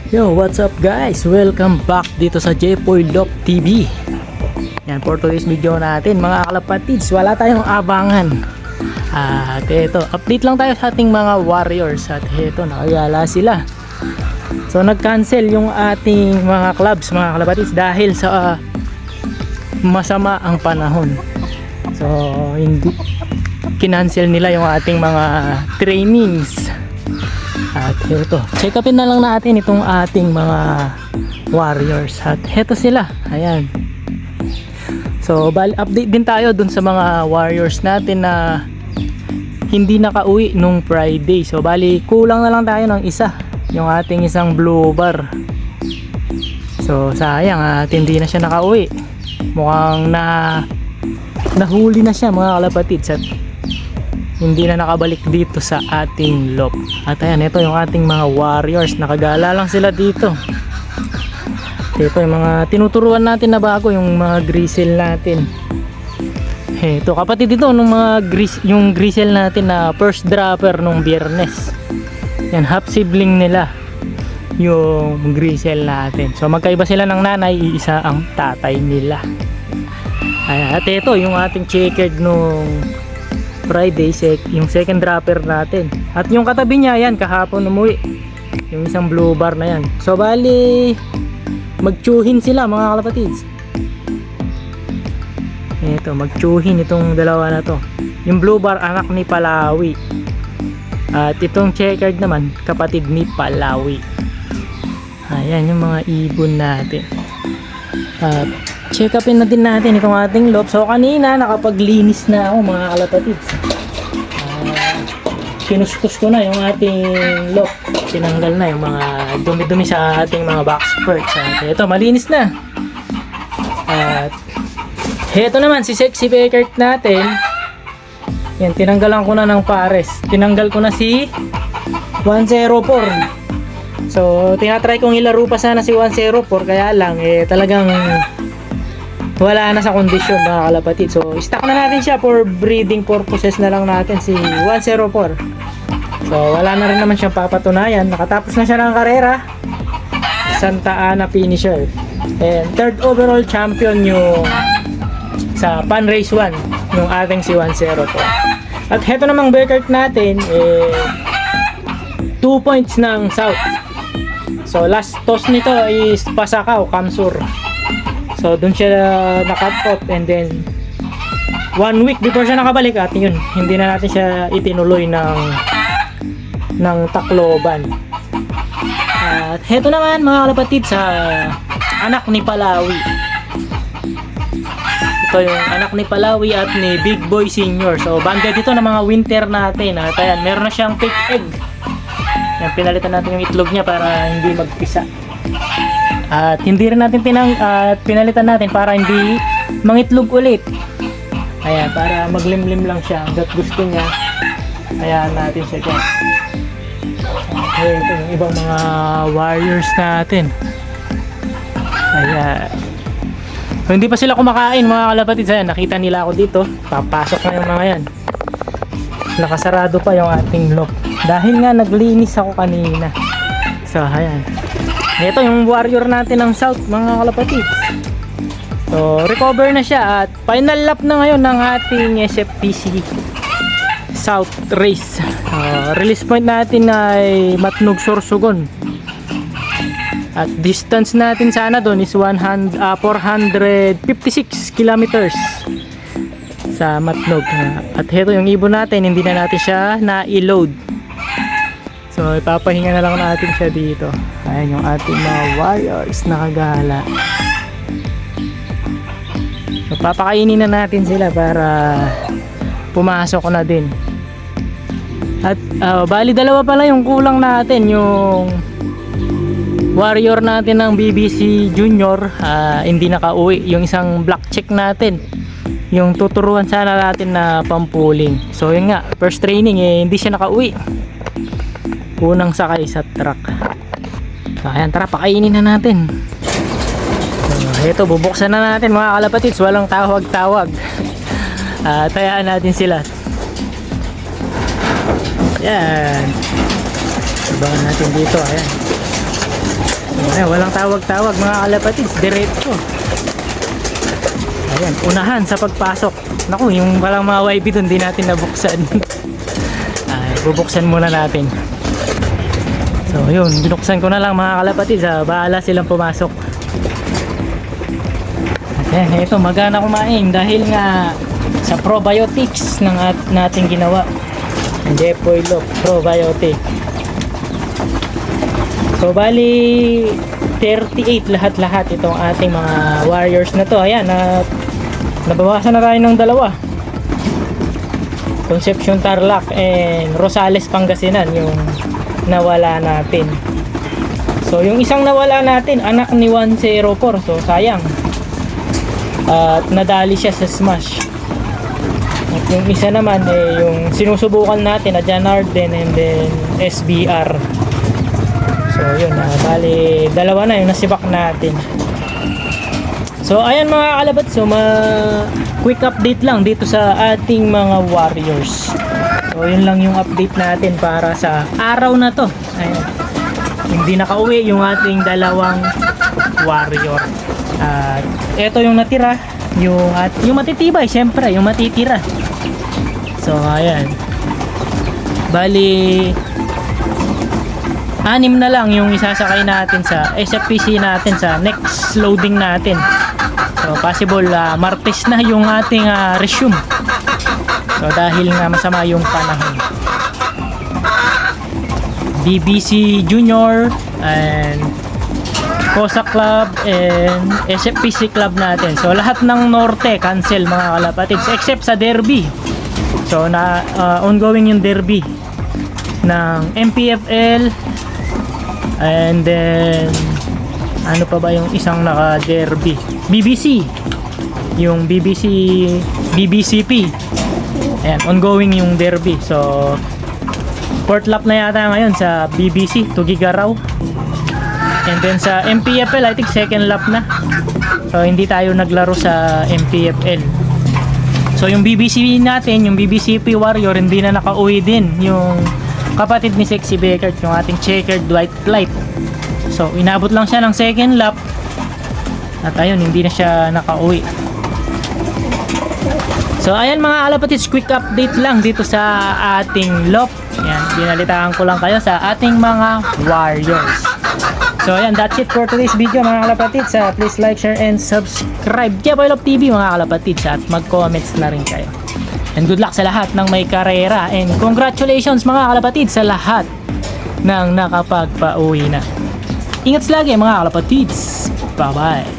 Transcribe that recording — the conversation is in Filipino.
Yo, what's up guys? Welcome back dito sa Jepoy Lock TV. Yan, for today's video natin mga kalapatids, wala tayong abangan. At ito, update lang tayo sa ating mga warriors. At ito, nakagala sila. So nag-cancel yung ating mga clubs mga kalapatids dahil sa masama ang panahon. So hindi kinancel nila yung ating mga trainings. At ito, check upin na lang natin itong ating mga warriors. At heto sila, ayan. So update din tayo dun sa mga warriors natin na hindi nakauwi nung Friday. So bali kulang na lang tayo ng isa, yung ating isang blue bar. So sayang at hindi na siya nakauwi. Mukhang nahuli na siya mga kalapatids at hindi na nakabalik dito sa ating loop. At ayan, ito yung ating mga warriors, nakagala lang sila dito. Ito yung mga tinuturuan natin na bago, yung mga grizzle natin. Ito kapatid dito nung mga yung grizzle natin na first dropper nung Biyernes. Yan, half sibling nila yung grizzle natin. So magkaiba sila ng nanay, isa ang tatay nila. Ayan, at ito yung ating checkered nung Friday, yung second dropper natin. At yung katabi niya, yan, kahapon umuwi. Yung isang blue bar na yan. So bali, magtsuhin sila mga kalapatids. Ito, magtsuhin itong dalawa na to. Yung blue bar, anak ni Palawi. At itong checkered naman, kapatid ni Palawi. Ayan yung mga ibon natin. At check upin na din natin itong ating loop. So kanina nakapaglinis na ako mga kalapatids. Kinuskus ko na yung ating loop. Tinanggal na yung mga dumi-dumi sa ating mga box perch. At ito, malinis na. At ito naman si Sexy Beckert natin. Yan, tinanggalan ko na ng pares. Tinanggal ko na si 104. So tinatry kong ilaro pa sana si 104, kaya lang talagang wala na sa kondisyon mga kalapatid. So stock na natin siya for breeding purposes na lang natin si 104. So wala na rin naman siyang papatunayan. Nakatapos na siya ng karera, Santa Ana finisher, and third overall champion yung sa Pan Race 1 yung ating si 104. At heto namang Beckert natin 2 points ng South. So last toss nito is Pasakaw, Kamsur. So dun siya na-cut off, and then 1 week before siya nakabalik at yun, hindi na natin siya itinuloy ng Tacloban. At heto naman mga kalapatid sa anak ni Palawi. Ito yung anak ni Palawi at ni Big Boy Senior. So banda dito ng mga winter natin. At ayan, meron na siyang fake egg. Yan, pinalitan natin yung itlog niya para hindi magpisa. At hindi rin natin pinalitan natin para hindi mangitlog ulit. Ayan, para maglimlim lang siya hanggat gusto niya. Ayan natin siya dyan. Okay, ito yung ibang mga warriors natin. Ayan. So, hindi pa sila kumakain mga kalapatid. Ayan, nakita nila ako dito. Papasok na yung mga yan. Nakasarado pa yung ating lock dahil nga naglinis ako kanina. So ayan, ito yung warrior natin ng South mga kalapatids. So recover na siya at final lap na ngayon ng ating SFPC South race. Release point natin ay Matnog, Sorsogon. At distance natin sana doon is 456 kilometers sa Matnog. At heto yung ibon natin, hindi na natin siya na-load. So ipapahinga na lang natin siya dito. Ayan yung ating mga warriors nakagala. So papakainin na natin sila para pumasok na din. At bali dalawa pala yung kulang natin, yung warrior natin ng BBC Junior hindi nakauwi. Yung isang black check natin, yung tuturuan sana natin na pampuling. So yun nga, first training hindi siya nakauwi. Unang sakay sa truck. So ayan, tara pakainin na natin. So ito, bubuksan na natin mga kalapatids. Walang tawag-tawag. Tayaan natin sila. Ayan. Abangan natin dito. Ayan. Ayan, walang tawag-tawag mga kalapatids, diretso. Ayan, unahan sa pagpasok. Naku, yung walang mga wifi doon, di natin nabuksan. Ay, bubuksan muna natin. So yun, binuksan ko na lang mga kalapatids, bahala silang pumasok. Ayan, ito magana kumain dahil nga sa probiotics ng nating ginawa. Ang Jepoy Lop probiotic. So bali 38 lahat-lahat itong ating mga warriors na to. Ayan, nabawasan na tayo ng dalawa. Concepcion Tarlac and Rosales Pangasinan yung nawala natin. So yung isang nawala natin, anak ni 104. So sayang. At nadali siya sa smash. At yung isa naman yung sinusubukan natin na Jan Arden and then SBR. So yun, bali dalawa na yung nasibak natin. So ayan mga kalabat, so quick update lang dito sa ating mga warriors. So yun lang yung update natin para sa araw na to. Ayan. Hindi nakauwi yung ating dalawang warrior. At ito yung natira, yung matitibay, syempre, yung matitira. So ayan. Bali 6 na lang yung isasakay natin sa SFPC natin sa next loading natin. So possible Martes na yung ating resume. So dahil nga masama yung panahon. BBC Junior and Cosa Club and SFPC Club natin. So lahat ng Norte cancel mga kalapatids except sa Derby. So ongoing yung Derby ng MPFL and then ano pa ba yung isang naka-derby? BBC. Yung BBCP. Ayan, ongoing yung derby. So, fourth lap na yata ngayon sa BBC, Tugigaraw. And then sa MPFL, I think second lap na. So, hindi tayo naglaro sa MPFL. So, yung BBC natin, yung BBCP Warrior, hindi na nakauwi din. Yung kapatid ni Sexy Beckert, yung ating checkered white flight. So, inabot lang siya ng second lap. At ayun, hindi na siya nakauwi. So, ayan mga kalapatids, quick update lang dito sa ating LOP. Ayan, binalitaan ko lang kayo sa ating mga warriors. So, ayan, that's it for today's video mga kalapatids. Please like, share, and subscribe. Jepoy Lop TV mga kalapatids. At mag-comments na rin kayo. And good luck sa lahat ng may karera. And congratulations mga kalapatids sa lahat ng nakapagpauwi na. Ingat lagi mga kalapatids. Bye-bye.